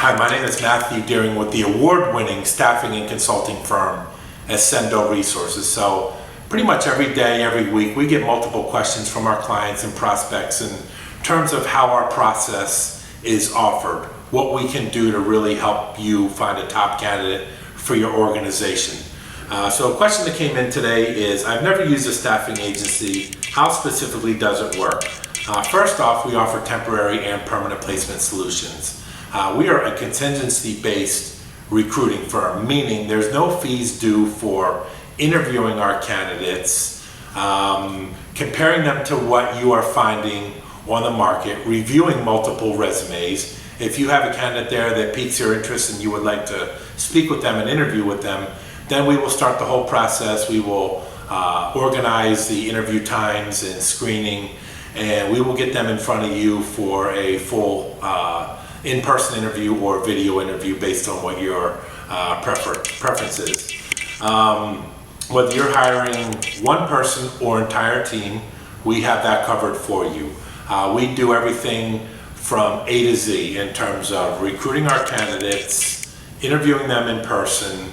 Hi, my name is Matthew Deering with the award-winning staffing and consulting firm, Ascendos Resources. So pretty much every day, every week, we get multiple questions from our clients and prospects in terms of how our process is offered, what we can do to really help you find a top candidate for your organization. So a question that came in today is, I've never used a staffing agency. How specifically does it work? First off, we offer temporary and permanent placement solutions. We are a contingency-based recruiting firm, meaning there's no fees due for interviewing our candidates, comparing them to what you are finding on the market, reviewing multiple resumes. If you have a candidate there that piques your interest and you would like to speak with them and interview with them, then we will start the whole process. We will organize the interview times and screening, and we will get them in front of you for a full in-person interview or video interview based on what your preference is. Whether you're hiring one person or entire team, we have that covered for you. We do everything from A to Z in terms of recruiting our candidates, interviewing them in person,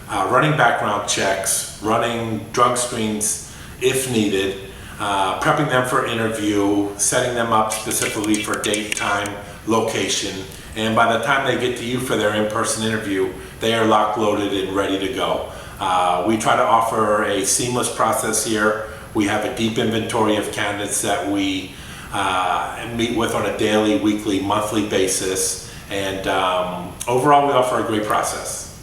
running background checks, running drug screens if needed, prepping them for interview, setting them up specifically for date, time, location, and by the time they get to you for their in-person interview, they are locked, loaded, and ready to go. We try to offer a seamless process here. We have a deep inventory of candidates that we meet with on a daily, weekly, monthly basis, and overall we offer a great process.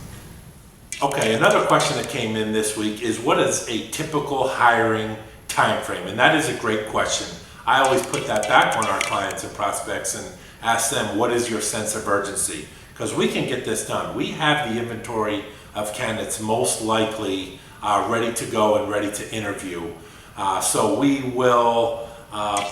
Okay, another question that came in this week is, what is a typical hiring time frame? And that is a great question. I always put that back on our clients and prospects and ask them, what is your sense of urgency? Because we can get this done. We have the inventory of candidates most likely ready to go and ready to interview. So we will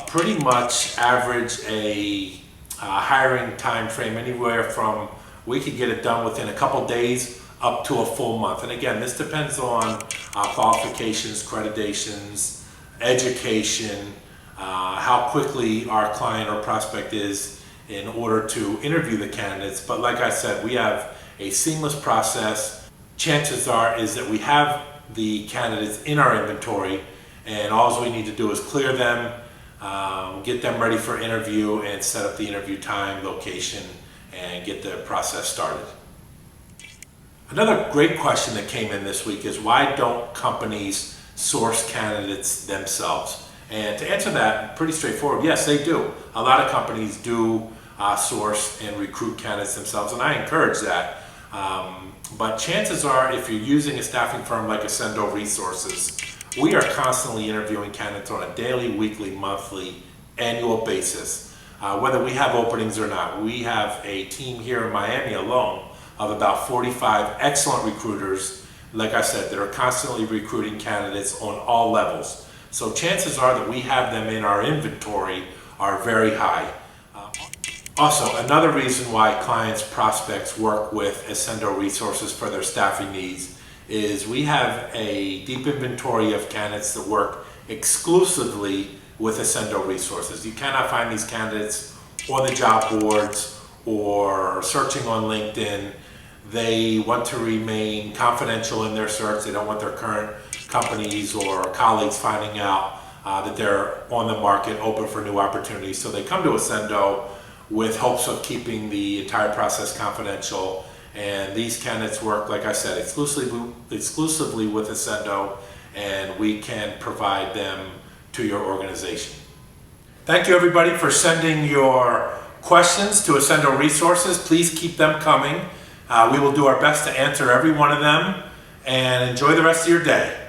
pretty much average a hiring time frame anywhere from, we could get it done within a couple days up to a full month. And again, this depends on qualifications, accreditations, education, how quickly our client or prospect is in order to interview the candidates. But like I said, we have a seamless process. Chances are is that we have the candidates in our inventory, and all we need to do is clear them, get them ready for interview, and set up the interview time, location, and get the process started. Another great question that came in this week is, why don't companies source candidates themselves? And to answer that, pretty straightforward, yes, they do. A lot of companies do source and recruit candidates themselves, and I encourage that. But chances are, if you're using a staffing firm like Ascendos Resources, we are constantly interviewing candidates on a daily, weekly, monthly, annual basis. Whether we have openings or not, we have a team here in Miami alone of about 45 excellent recruiters, like I said, that are constantly recruiting candidates on all levels. So chances are that we have them in our inventory are very high. Also, another reason why clients, prospects work with Ascendos Resources for their staffing needs is we have a deep inventory of candidates that work exclusively with Ascendos Resources. You cannot find these candidates on the job boards or searching on LinkedIn. They want to remain confidential in their search. They don't want their current companies or colleagues finding out that they're on the market, open for new opportunities. So they come to Ascendos with hopes of keeping the entire process confidential. And these candidates work, like I said, exclusively with Ascendos, and we can provide them to your organization. Thank you, everybody, for sending your questions to Ascendos Resources. Please keep them coming. We will do our best to answer every one of them, and enjoy the rest of your day.